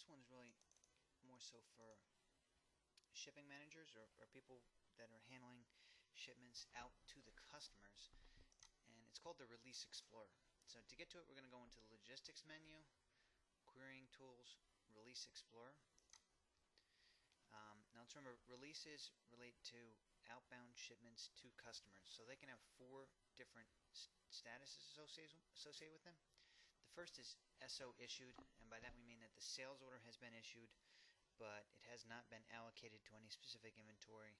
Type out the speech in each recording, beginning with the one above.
this one's really more so for shipping managers or people that are handling shipments out to the customers, and it's called the Release Explorer. So to get to it, we're going to go into the Logistics menu, Querying Tools, Release Explorer. Now let's remember, releases relate to outbound shipments to customers, so they can have 4 different statuses associated with them. The first is SO issued, and by that we mean that the sales order has been issued, but it has not been allocated to any specific inventory.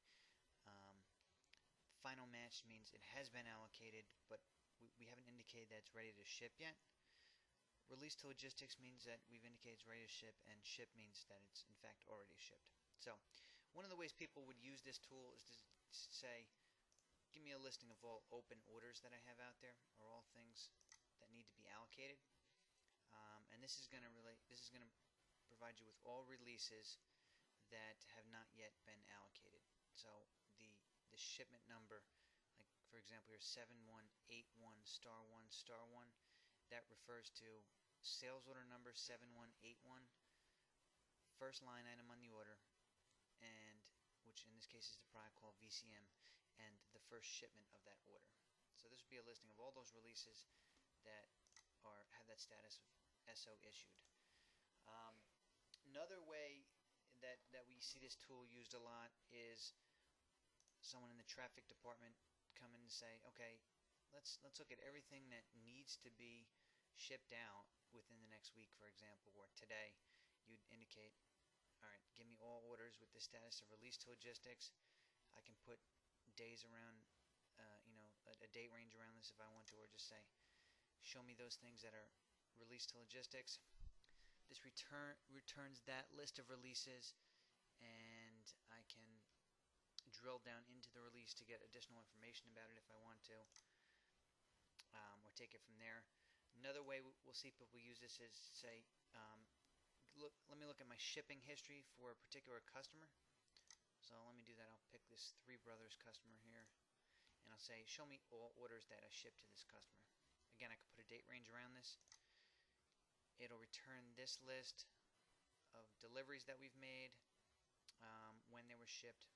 Final match means it has been allocated, but we haven't indicated that it's ready to ship yet. Release to logistics means that we've indicated it's ready to ship, and ship means that it's in fact already shipped. So one of the ways people would use this tool is to say, give me a listing of all open orders that I have out there, or all things that need to be allocated. And this is going to provide you with all releases that have not yet been allocated. So the shipment number, like for example here, 7181*1*1, that refers to sales order number 7181, first line item on the order, and which in this case is the product called VCM, and the first shipment of that order. So this would be a listing of all those releases that have that status of SO issued. Another way that we see this tool used a lot is someone in the traffic department come in and say, okay, let's look at everything that needs to be shipped out within the next week, for example, or today. You'd indicate, all right, give me all orders with the status of release to logistics. I can put days around, a date range around this if I want to, or just say, show me those things that are released to logistics. This returns that list of releases, and I can drill down into the release to get additional information about it if I want to, or take it from there. Another way we'll see people use this is say, let me look at my shipping history for a particular customer. So let me do that. I'll pick this Three Brothers customer here, and I'll say, show me all orders that I shipped to this customer. Again, I could put a date range around this. It'll return this list of deliveries that we've made, when they were shipped,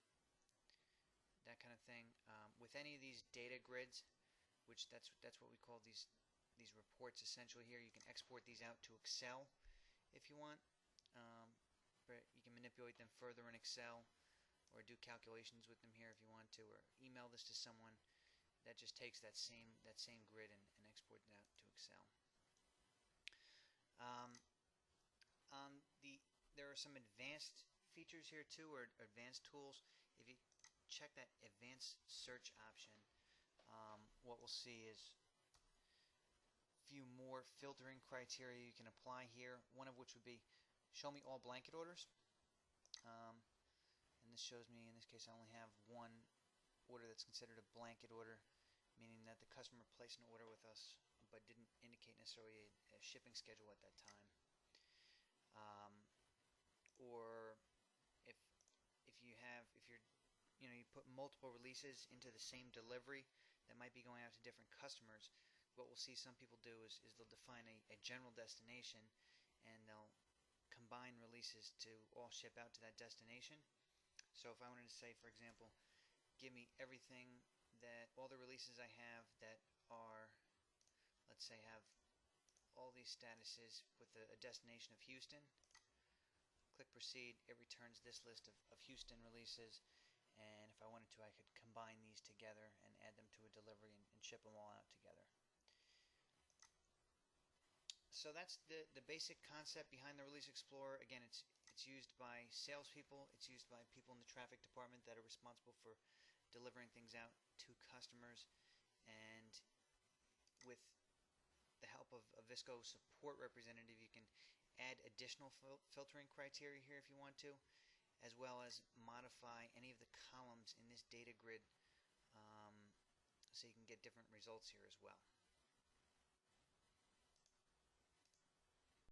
that kind of thing. With any of these data grids, which that's what we call these reports essentially here, you can export these out to Excel if you want. But you can manipulate them further in Excel, or do calculations with them here if you want to, or email this to someone. That just takes that same grid and exports it out to Excel. There are some advanced features here too, or advanced tools. If you check that advanced search option, what we'll see is a few more filtering criteria you can apply here, one of which would be show me all blanket orders. And this shows me, in this case, I only have one order that's considered a blanket order, meaning that the customer placed an order with us but didn't indicate necessarily a shipping schedule at that time. Or if you put multiple releases into the same delivery that might be going out to different customers, what we'll see some people do is they'll define a general destination, and they'll combine releases to all ship out to that destination. So if I wanted to say, for example, give me everything all the releases I have that are, let's say, have all these statuses with a destination of Houston. Click proceed. It returns this list of Houston releases, and if I wanted to, I could combine these together and add them to a delivery and ship them all out together. So that's the basic concept behind the Release Explorer. Again, it's used by salespeople. It's used by people in the traffic department that are responsible for delivering things out to customers. And with the help of a VISCO support representative, you can add additional filtering criteria here if you want to, as well as modify any of the columns in this data grid, so you can get different results here as well.